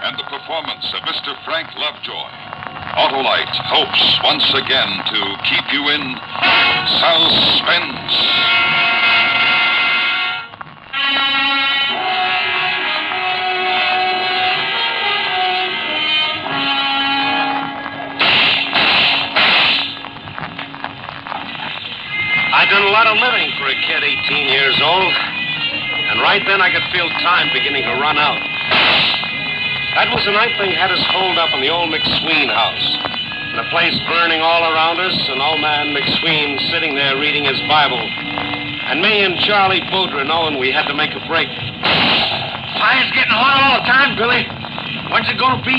and the performance of Mr. Frank Lovejoy, Autolite hopes once again to keep you in suspense. I'd done a lot of living for a kid 18 years old, and right then I could feel time beginning to run out. That was the night they had us holed up in the old McSween house. The place burning all around us, and old man McSween sitting there reading his Bible. And me and Charlie Boudreaux knowing we had to make a break. Fire's getting hot all the time, Billy. When's it gonna be?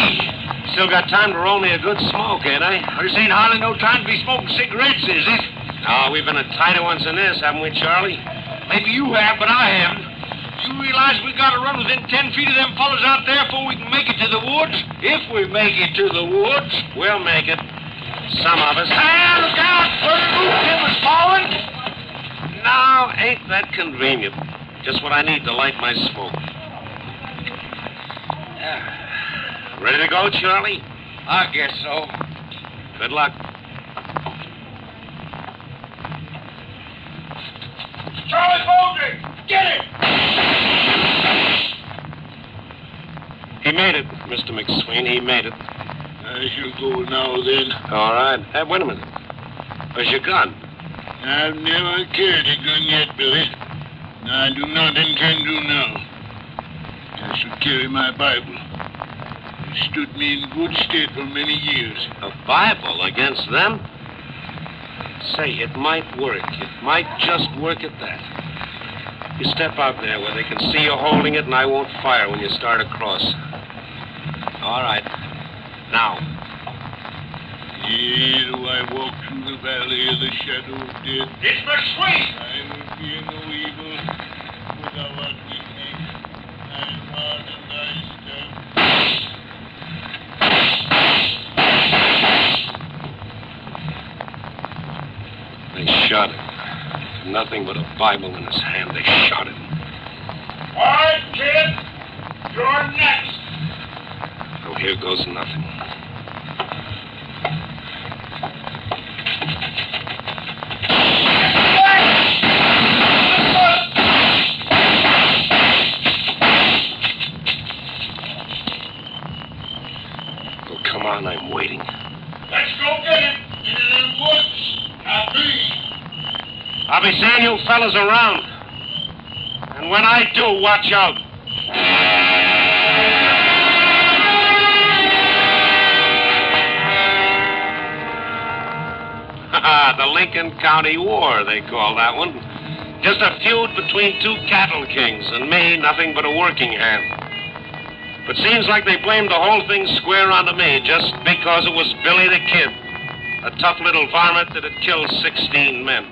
Still got time to roll me a good smoke, ain't I? This ain't hardly no time to be smoking cigarettes, is it? No, we've been at tighter ones than this, haven't we, Charlie? Maybe you have, but I haven't. You realize we gotta run within 10 feet of them fellas out there before we can make it to the woods? If we make it to the woods. We'll make it. Some of us. Ah, look out! Where the roof timber's falling! No, ain't that convenient. Just what I need to light my smoke. Ready to go, Charlie? I guess so. Good luck. Charlie Boldry, get it! He made it, Mr. McSween. He made it. I shall go now, then. All right. Hey, wait a minute. Where's your gun? I've never carried a gun yet, Billy. I do not intend to now. I shall carry my Bible. It stood me in good stead for many years. A Bible against them? Say, it might work. It might just work at that. You step out there where they can see you holding it, and I won't fire when you start across. All right. Now. Yea, though I walk through the valley of the shadow of death, It's McSween! I will fear no evil, for thou art with me. Thy rod and thy staff. They shot him. Nothing but a Bible in his hand. They shot him. All right, kid. You're next. Oh, here goes nothing. Oh, come on, I'm waiting. Let's go get him. Into them woods. I'll be seeing you fellas around. And when I do, watch out. The Lincoln County War, they call that one. Just a feud between two cattle kings, and me, nothing but a working hand. But seems like they blamed the whole thing square onto me just because it was Billy the Kid, a tough little varmint that had killed 16 men.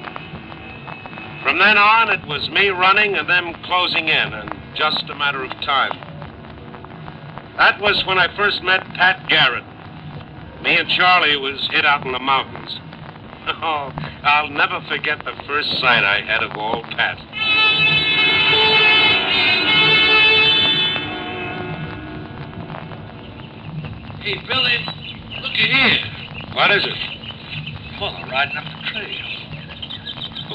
From then on, it was me running and them closing in, and just a matter of time. That was when I first met Pat Garrett. Me and Charlie was hid out in the mountains. Oh, I'll never forget the first sight I had of old Pat. Hey, Billy, look at here. What is it? Fella riding up the trail.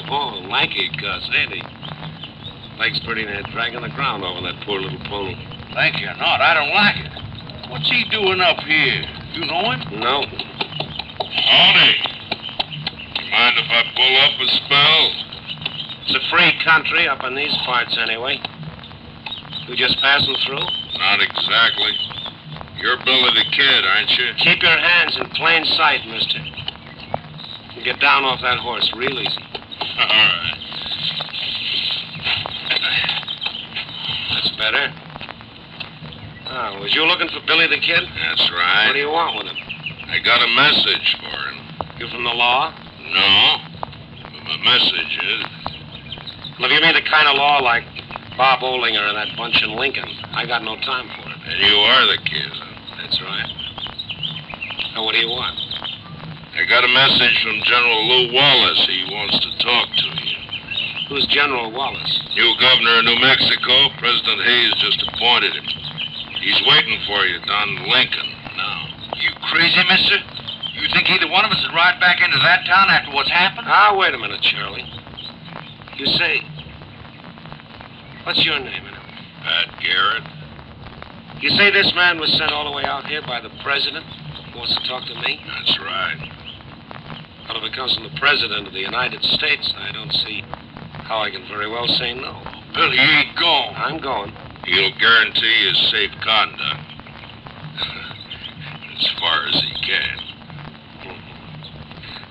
Oh, lanky cuss, ain't he? Legs pretty near dragging the ground over that poor little pony. Thank you not. I don't like it. What's he doing up here? You know him? No. Howdy. Mind if I pull up a spell? It's a free country up in these parts, anyway. You just passing through? Not exactly. You're Billy the Kid, aren't you? Keep your hands in plain sight, mister. You get down off that horse real easy. All right. That's better. Oh, was you looking for Billy the Kid? That's right. What do you want with him? I got a message for him. You from the law? No. But my message is... Well, if you mean the kind of law like Bob Olinger and that bunch in Lincoln, I got no time for it. And you are the kid. That's right. Now, what do you want? I got a message from General Lew Wallace. He wants to talk to you. Who's General Wallace? New governor of New Mexico. President Hayes just appointed him. He's waiting for you down in Lincoln now. You crazy, mister? You think either one of us would ride back into that town after what's happened? Ah, wait a minute, Charlie. You say... What's your name, anyway? Pat Garrett. You say this man was sent all the way out here by the president? He wants to talk to me? That's right. Well, if it comes from the president of the United States, I don't see how I can very well say no. Billy, he ain't going. I'm going. He'll guarantee his safe conduct. As far as he can.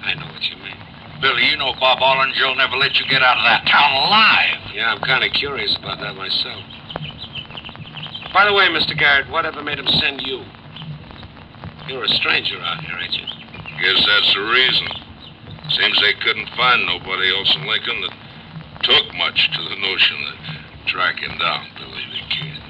I know what you mean. Billy, you know Bob Ollinger will never let you get out of that town alive. Yeah, I'm kind of curious about that myself. By the way, Mr. Garrett, whatever made him send you? You're a stranger out here, ain't you? Guess that's the reason. Seems they couldn't find nobody else in Lincoln that took much to the notion of tracking down Billy the Kid.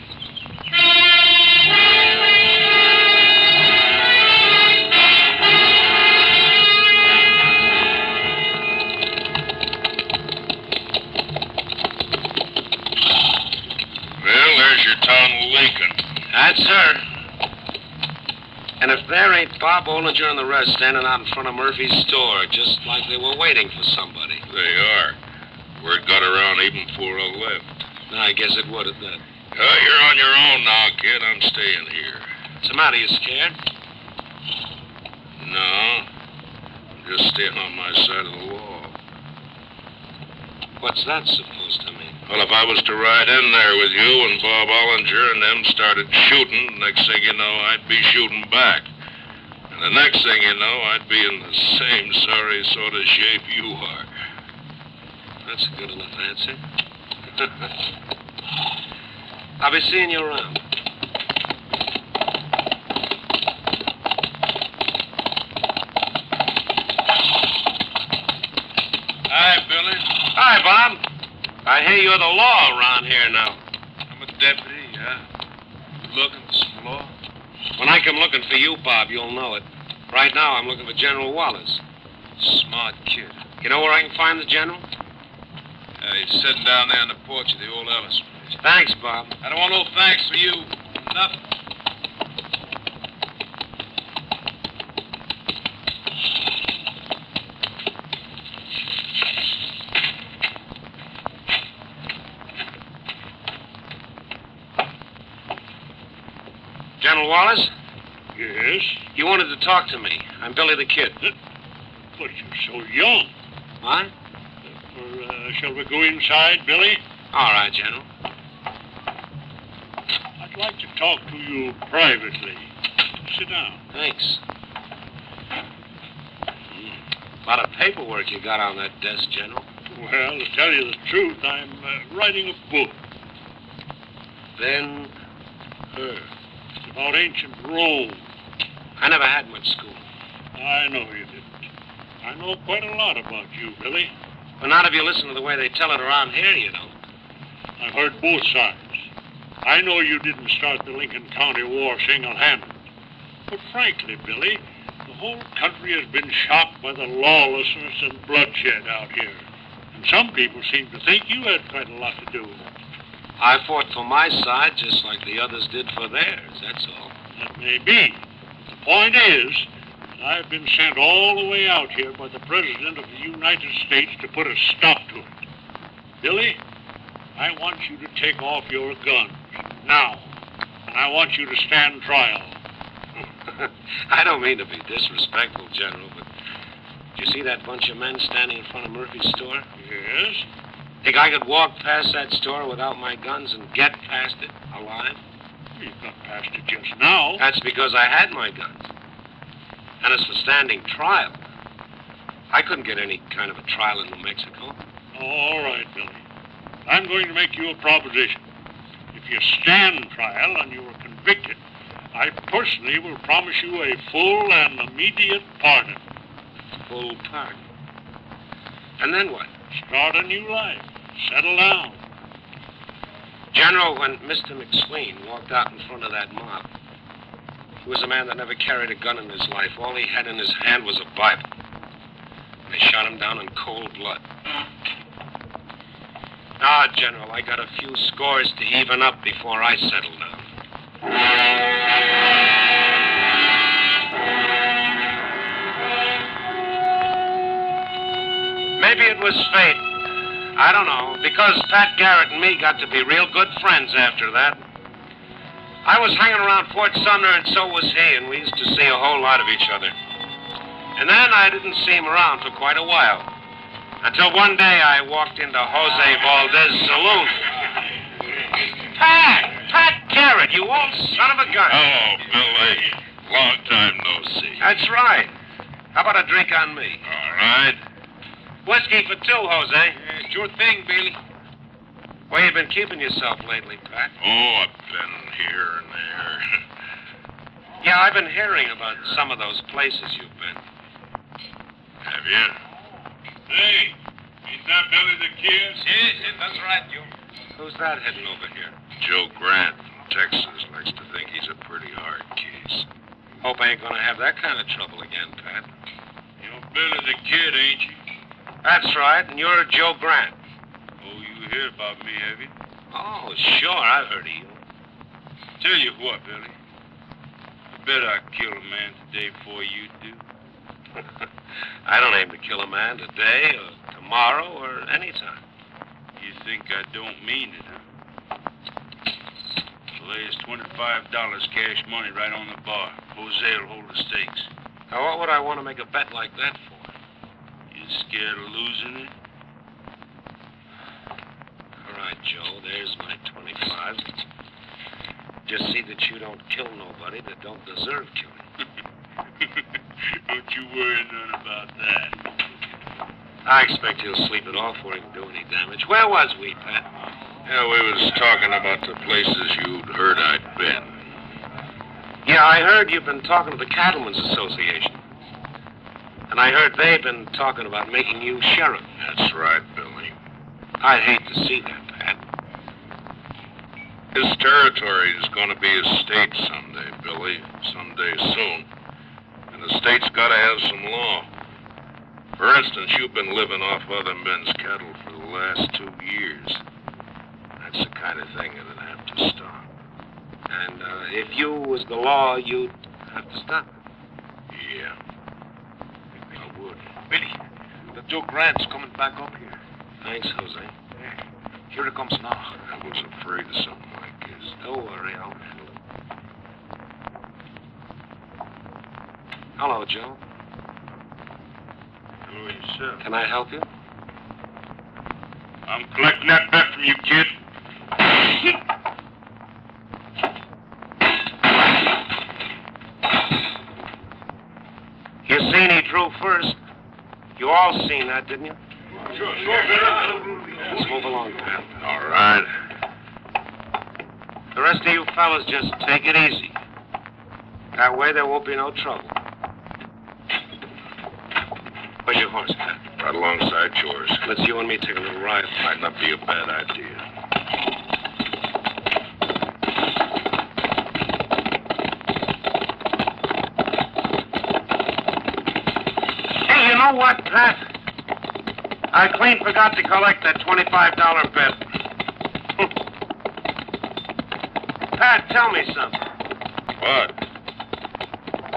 Well, there's your town of Lincoln. That's her. And if there ain't Bob Ollinger and the rest standing out in front of Murphy's store, just like they were waiting for somebody. They are. Word got around even before I left. I guess it would at that. You're on your own now, kid. I'm staying here. What's the matter? You scared? No. I'm just staying on my side of the law. What's that supposed to mean? Well, if I was to ride in there with you and Bob Ollinger and them started shooting, the next thing you know, I'd be shooting back. And the next thing you know, I'd be in the same sorry sort of shape you are. That's a good enough answer. I'll be seeing you around. Hi, Billy. Hi, Bob. I hear you're the law around here now. I'm a deputy, yeah. Looking for some law? When I come looking for you, Bob, you'll know it. Right now, I'm looking for General Wallace. Smart kid. You know where I can find the general? He's sitting down there on the porch of the old Ellis place. Thanks, Bob. I don't want no thanks for you. Nothing. General Wallace? Yes? You wanted to talk to me. I'm Billy the Kid. But you're so young. What? Shall we go inside, Billy? All right, General. I'd like to talk to you privately. Sit down. Thanks. A lot of paperwork you got on that desk, General. Well, to tell you the truth, I'm writing a book. Then... It's about ancient Rome. I never had much school. I know you didn't. I know quite a lot about you, Billy. Well, not if you listen to the way they tell it around here, you know. I've heard both sides. I know you didn't start the Lincoln County War single-handed. But frankly, Billy, the whole country has been shocked by the lawlessness and bloodshed out here. And some people seem to think you had quite a lot to do with it. I fought for my side just like the others did for theirs, that's all. That may be. The point is, I've been sent all the way out here by the President of the United States to put a stop to it. Billy, I want you to take off your guns, now. And I want you to stand trial. I don't mean to be disrespectful, General, but do you see that bunch of men standing in front of Murphy's store? Yes? Think I could walk past that store without my guns and get past it alive? You got past it just now. That's because I had my guns. And as for standing trial, I couldn't get any kind of a trial in New Mexico. All right, Billy. I'm going to make you a proposition. If you stand trial and you are convicted, I personally will promise you a full and immediate pardon. Full pardon. And then what? Start a new life. Settle down. General, when Mr. McSween walked out in front of that mob, he was a man that never carried a gun in his life. All he had in his hand was a Bible. And they shot him down in cold blood. Ah, General, I got a few scores to even up before I settle down. Maybe it was fate. I don't know, because Pat Garrett and me got to be real good friends after that. I was hanging around Fort Sumner, and so was he, and we used to see a whole lot of each other. And then I didn't see him around for quite a while, until one day I walked into Jose Valdez's saloon. Pat Garrett, you old son of a gun. Hello, Billy. Long time no see. That's right. How about a drink on me? All right. Whiskey for two, Jose. Sure thing, Billy. Where you been keeping yourself lately, Pat? Oh, I've been here and there. Yeah, I've been hearing about some of those places you've been. Have you? Hey, ain't that Billy the Kid? Yes, that's right, Joe. Who's that heading over here? Joe Grant from Texas likes to think he's a pretty hard case. Hope I ain't gonna have that kind of trouble again, Pat. You're Billy the Kid, ain't you? That's right, and you're Joe Grant. Oh, you heard about me, have you? Oh, sure, I've heard of you. Tell you what, Billy. I bet I kill a man today before you do. I don't aim to kill a man today or tomorrow or any time. You think I don't mean it, huh? Lays $25 cash money right on the bar. Jose'll hold the stakes. Now, what would I want to make a bet like that for? You scared of losing it? All right, Joe, there's my 25. Just see that you don't kill nobody that don't deserve killing. Don't you worry none about that. I expect he'll sleep it off before he can do any damage. Where was we, Pat? Yeah, we was talking about the places you'd heard I'd been. Yeah, I heard you've been talking to the Cattlemen's Association. And I heard they've been talking about making you sheriff. That's right, Billy. I'd hate to see that, Pat. This territory is going to be a state someday, Billy. Someday soon. And the state's got to have some law. For instance, you've been living off other men's cattle for the last 2 years. That's the kind of thing that'd have to stop. And if you was the law, you'd have to stop it. Yeah. I would. Billy, the Joe Grant's coming back up here. Thanks, Jose. Here it comes now. I was afraid of something like this. Don't worry, I'll handle it. Hello, Joe. Hello yourself. Can I help you? I'm collecting that bet from you, kid. You seen he drew first. You all seen that, didn't you? Sure, Billy. Let's move along, Pat. All right. The rest of you fellas just take it easy. That way there won't be no trouble. Where's your horse, Pat? Right alongside yours. Let's you and me take a little ride. Might not be a bad idea. Hey, you know what, Pat? I clean forgot to collect that $25 bet. Pat, tell me something. What?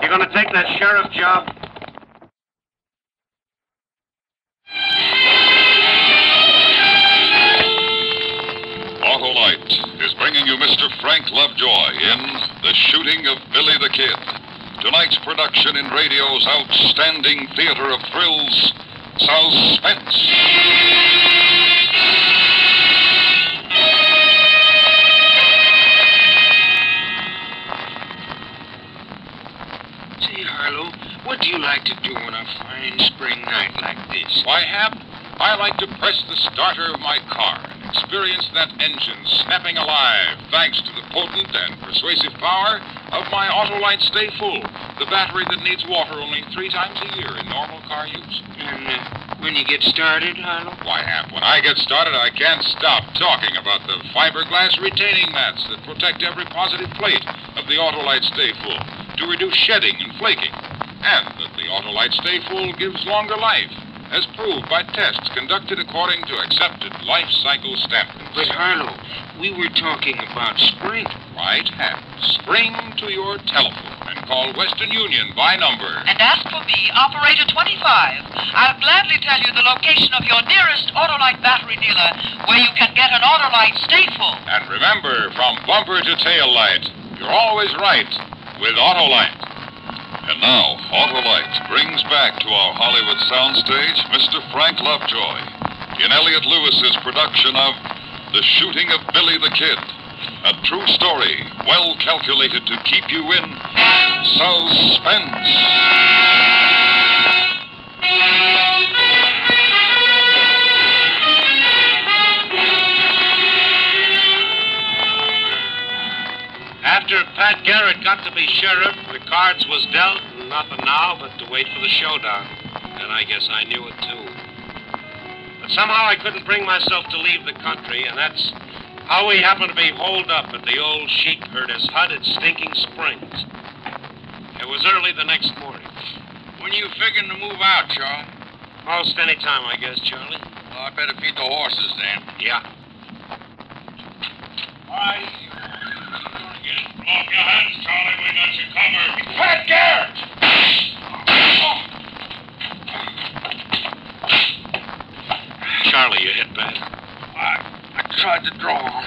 You gonna take that sheriff job? Autolite is bringing you Mr. Frank Lovejoy in The Shooting of Billy the Kid. Tonight's production in radio's outstanding theater of thrills, Suspense. Say, Harlow, what do you like to do on a fine spring night like this? Why, Hap, I like to press the starter of my car and experience that engine snapping alive thanks to the potent and persuasive power of my Autolite Stay Full, the battery that needs water only 3 times a year in normal car use. And when you get started, Harlow? Why, Hap, when I get started, I can't stop talking about the fiberglass retaining mats that protect every positive plate of the Autolite Stay Full to reduce shedding and flaking, and that the Autolite Stay Full gives longer life, as proved by tests conducted according to accepted life cycle standards. But, Harlow, we were talking about spring. right hand. Spring to your telephone and call Western Union by number. And ask for me, Operator 25. I'll gladly tell you the location of your nearest Autolite battery dealer where you can get an Autolite stateful. And remember, from bumper to tail light, you're always right with Autolite. And now, Autolite brings back to our Hollywood soundstage Mr. Frank Lovejoy in Elliot Lewis's production of The Shooting of Billy the Kid. A true story, well calculated to keep you in suspense. After Pat Garrett got to be sheriff, the cards was dealt, and nothing now but to wait for the showdown. And I guess I knew it, too. But somehow I couldn't bring myself to leave the country, and that's how we happened to be holed up at the old sheep herder's hut at Stinking Springs. It was early the next morning. When you figuring to move out, Charlie? Most any time, I guess, Charlie. Well, I better feed the horses then. Yeah. All right. Off your hands, Charlie. We got you covered. Pat Garrett! Charlie, you hit bad. I tried to draw on.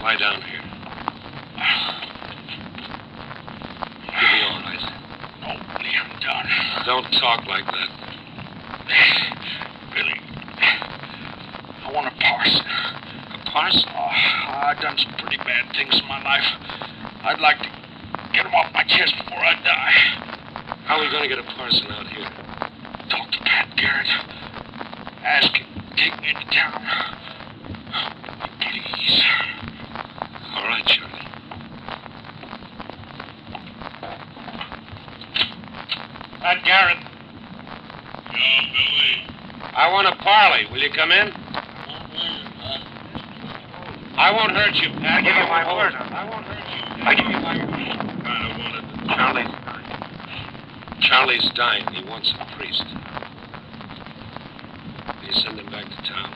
Lie down here. You'll be all right. No, Billy, I'm done. Don't talk like that. Billy, I want a parson. A parson? Oh, I've done some pretty bad things in my life. I'd like to get them off my chest before I die. How are we going to get a parson out here? Talk to Pat Garrett. Ask him to take me into town. Please. All right, Charlie. Pat Garrett. Yeah, Billy. I want a parley. Will you come in? I won't hurt you, Pat. I give you my word. I won't hurt you. I give you my word. Kind of wanted to. Charlie's dying. He wants a priest. Will you send him back to town?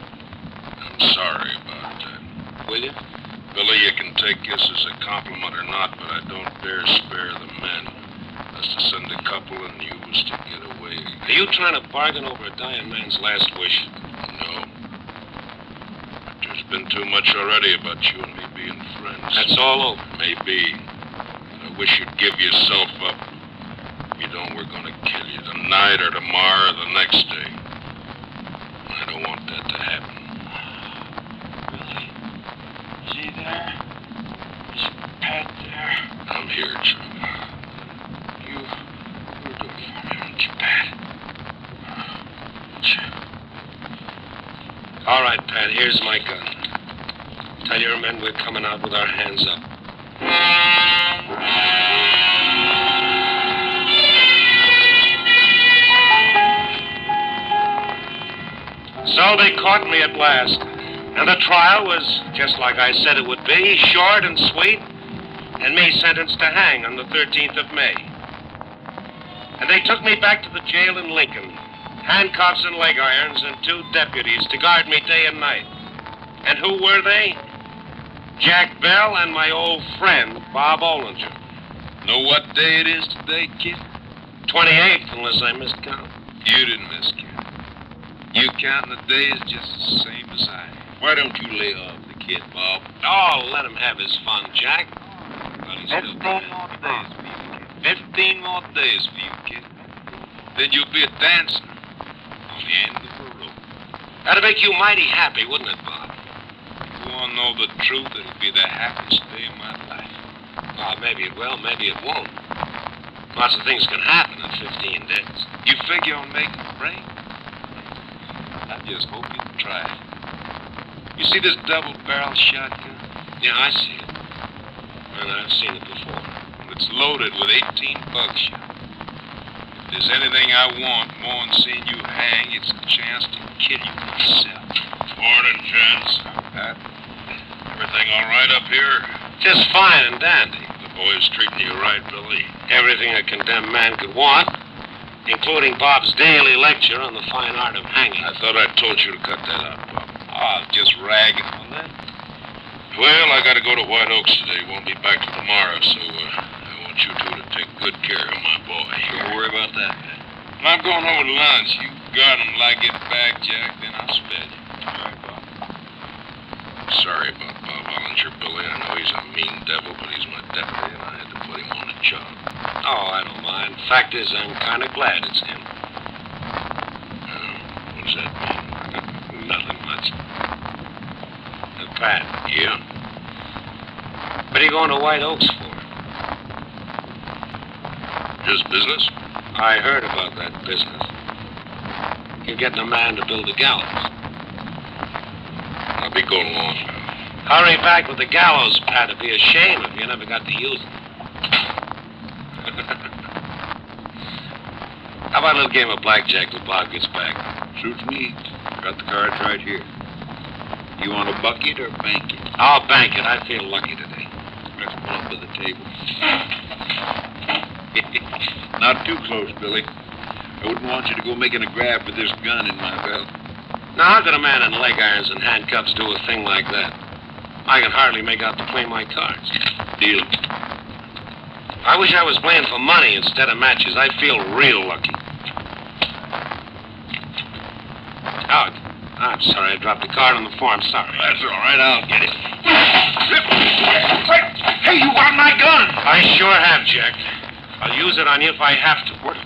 I'm sorry about that. Will you? Billy, you can take this as a compliment or not, but I don't dare spare the men. That's to send a couple and you was to get away. Are you trying to bargain over a dying man's last wish? No. There's been too much already about you and me being friends. That's all over. Maybe. I wish you'd give yourself up. If you don't, we're going to kill you tonight or tomorrow or the next day. I don't want that to happen. Billy, is he there? Is Pat there? I'm here, Charlie. You'll do it for me, won't you, Pat? All right, Pat, here's my gun. Tell your men we're coming out with our hands up. So they caught me at last. And the trial was just like I said it would be, short and sweet, and me sentenced to hang on the 13th of May. And they took me back to the jail in Lincoln. Handcuffs and leg irons and 2 deputies to guard me day and night. And who were they? Jack Bell and my old friend, Bob Olinger. Know what day it is today, kid? 28th, unless I miscount. You didn't miss, kid. You counting the days just the same as I am. Why don't you lay off the kid, Bob? Oh, let him have his fun, Jack. Well, he's still 15 more days for you, kid. 15 more days for you, kid. Then you'll be a dancing on the end of the rope. That'd make you mighty happy, wouldn't it, Bob? You want to know the truth? It'll be the happiest day of my life. Well, maybe it will, maybe it won't. Lots of things can happen in 15 days. You figure on making a break? I just hope you can try it. You see this double-barrel shotgun? Yeah, I see it. And I've seen it before. It's loaded with 18 buckshot. If there's anything I want more than seeing you hang, it's a chance to kill you myself. Morning, gents. Pat, Everything all right up here? Just fine and dandy. the boy's treating you right, Billy. Everything a condemned man could want, including Bob's daily lecture on the fine art of hanging. I thought I told you to cut that out, Bob. Oh, just ragging on that. Who Well, I gotta go to White Oaks today. Won't be back till tomorrow, so I want you two to take good care of my boy. Don't worry about that. When I'm going home to lunch, you guard him till I get back, Jack, then I'll sped you. All right, Bob? Sorry about Bob Ollinger, Billy. I know he's a mean devil, but he's my deputy, and I had to put him on the job. Oh, I don't mind. Fact is, I'm kind of glad it's him. What does that mean? Nothing much. Pat, Yeah? what are you going to White Oaks for? His business? I heard about that business. You're getting a man to build the gallows. I'll be going along. Hurry back with the gallows, Pat. It'd be a shame if you never got to use it. How about a little game of blackjack till Bob gets back? Suits me. Got the cards right here. You want to buck it or bank it? I'll bank it. I feel lucky today. Let's pull up to the table. Not too close, Billy. I wouldn't want you to go making a grab for this gun in my belt. Now, how could a man in leg irons and handcuffs do a thing like that? I can hardly make out to play my cards. Deal. I wish I was playing for money instead of matches. I feel real lucky. Oh, I'm sorry. I dropped the card on the floor. I'm sorry. That's all right. I'll get it. Hey, you want my gun? I sure have, Jack. I'll use it on you if I have to. What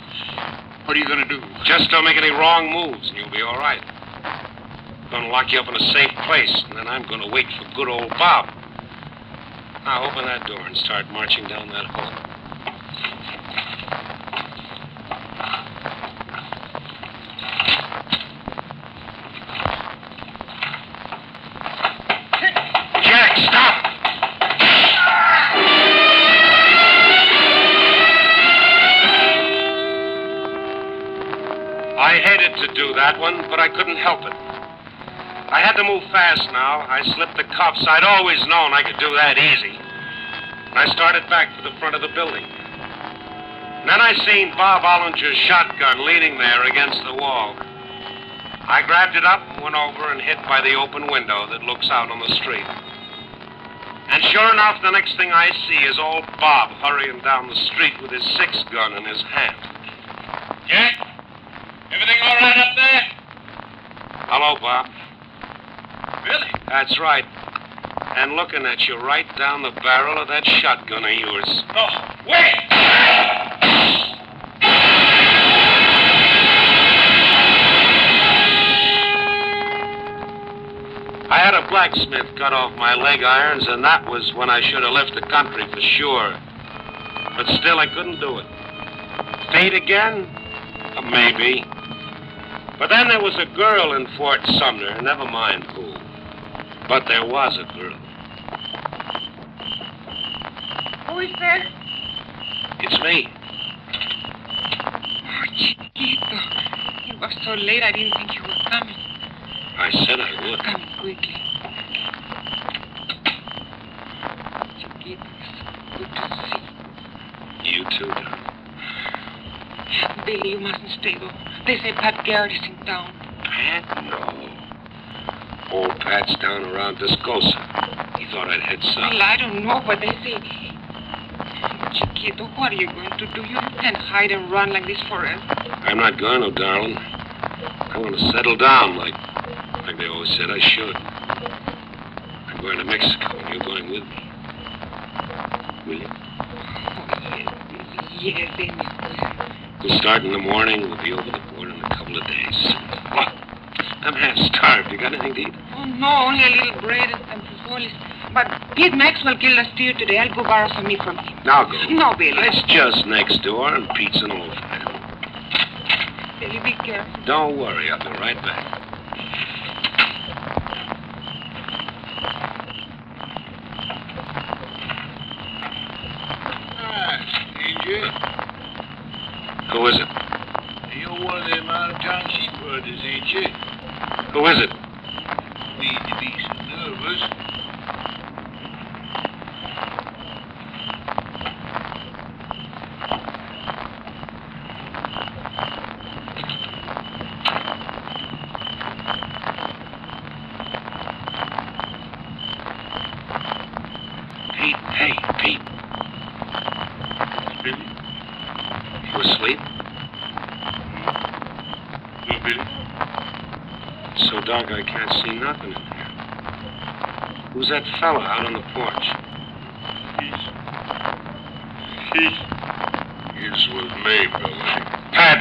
are you going to do? Just don't make any wrong moves, and you'll be all right. I'm going to lock you up in a safe place, and then I'm going to wait for good old Bob. Now, open that door and start marching down that hall. Jack, stop! I hated to do that one, but I couldn't help it. I had to move fast now. I slipped the cuffs. I'd always known I could do that easy. And I started back for the front of the building. And then I seen Bob Ollinger's shotgun leaning there against the wall. I grabbed it up and went over and hid by the open window that looks out on the street. And sure enough, the next thing I see is old Bob hurrying down the street with his 6-gun in his hand. Jack? Everything all right up there? Hello, Bob. Really? That's right. And looking at you right down the barrel of that shotgun of yours. Oh, wait! I had a blacksmith cut off my leg irons, and that was when I should have left the country for sure. But still, I couldn't do it. Fate again? Maybe. But then there was a girl in Fort Sumner, never mind who. But there was a girl. Who is there? It's me. Oh, Chiquito. It was so late, I didn't think you were coming. I said I would. Come quickly. Chiquito, it's good to see You too, darling. you. Billy, you mustn't stay, though. They say Pat Garrett is in town. Pat? No. Old Pat's down around Viscosa. He thought I'd head south. Well, I don't know, but they say... Chiquito, what are you going to do? You can't hide and run like this forever. I'm not going to, darling. I want to settle down like they always said I should. I'm going to Mexico, and you're going with me. Will you? Oh, yes, Billy. We'll start in the morning. We'll be over the border in a couple of days. What? I'm half starved. You got anything to eat? Oh, no, only a little bread and frijoles. But Pete Maxwell killed a steer today. I'll go borrow some meat from him. Now go. No, Billy. It's just next door, and Pete's an old friend. Billy, be careful. Don't worry. I'll be right back. Danger. Who is it? You're one of them out-of-town sheep brothers, ain't you? Who is it? Need to be so nervous. You asleep? No, Billy. It's so dark I can't see nothing in there. Who's that fella out on the porch? He's with me, Billy. Pat!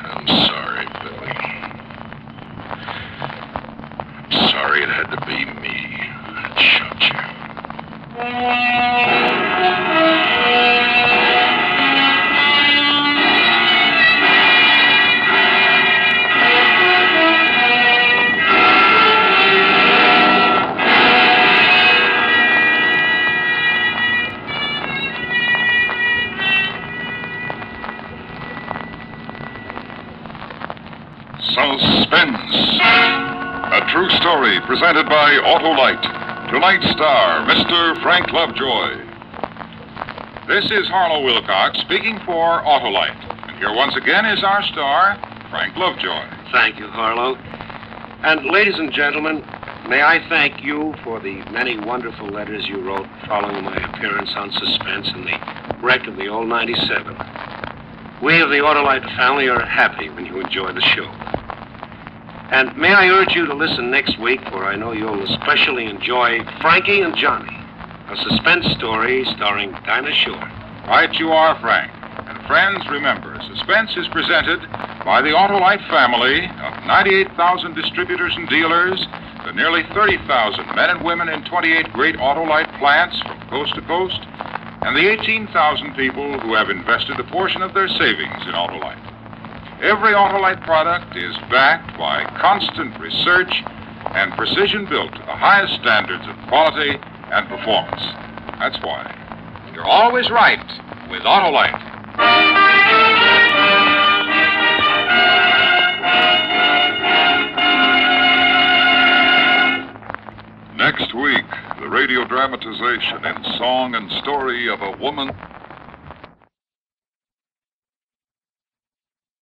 I'm sorry, Billy. I'm sorry it had to be me that shot you. Suspense. A true story presented by Autolite. Tonight's star, Mr. Frank Lovejoy. This is Harlow Wilcox speaking for Autolite. And here once again is our star, Frank Lovejoy. Thank you, Harlow. And ladies and gentlemen, may I thank you for the many wonderful letters you wrote following my appearance on Suspense in the wreck of the old 97. We of the Autolite family are happy when you enjoy the show. And may I urge you to listen next week, for I know you'll especially enjoy Frankie and Johnny, a suspense story starring Dinah Shore. Right you are, Frank. And friends, remember, Suspense is presented by the Autolite family of 98,000 distributors and dealers, the nearly 30,000 men and women in 28 great Autolite plants from coast to coast, and the 18,000 people who have invested a portion of their savings in Autolite. Every Autolite product is backed by constant research and precision built to the highest standards of quality and performance. That's why you're always right with Autolite. Next week, the radio dramatization in song and story of a woman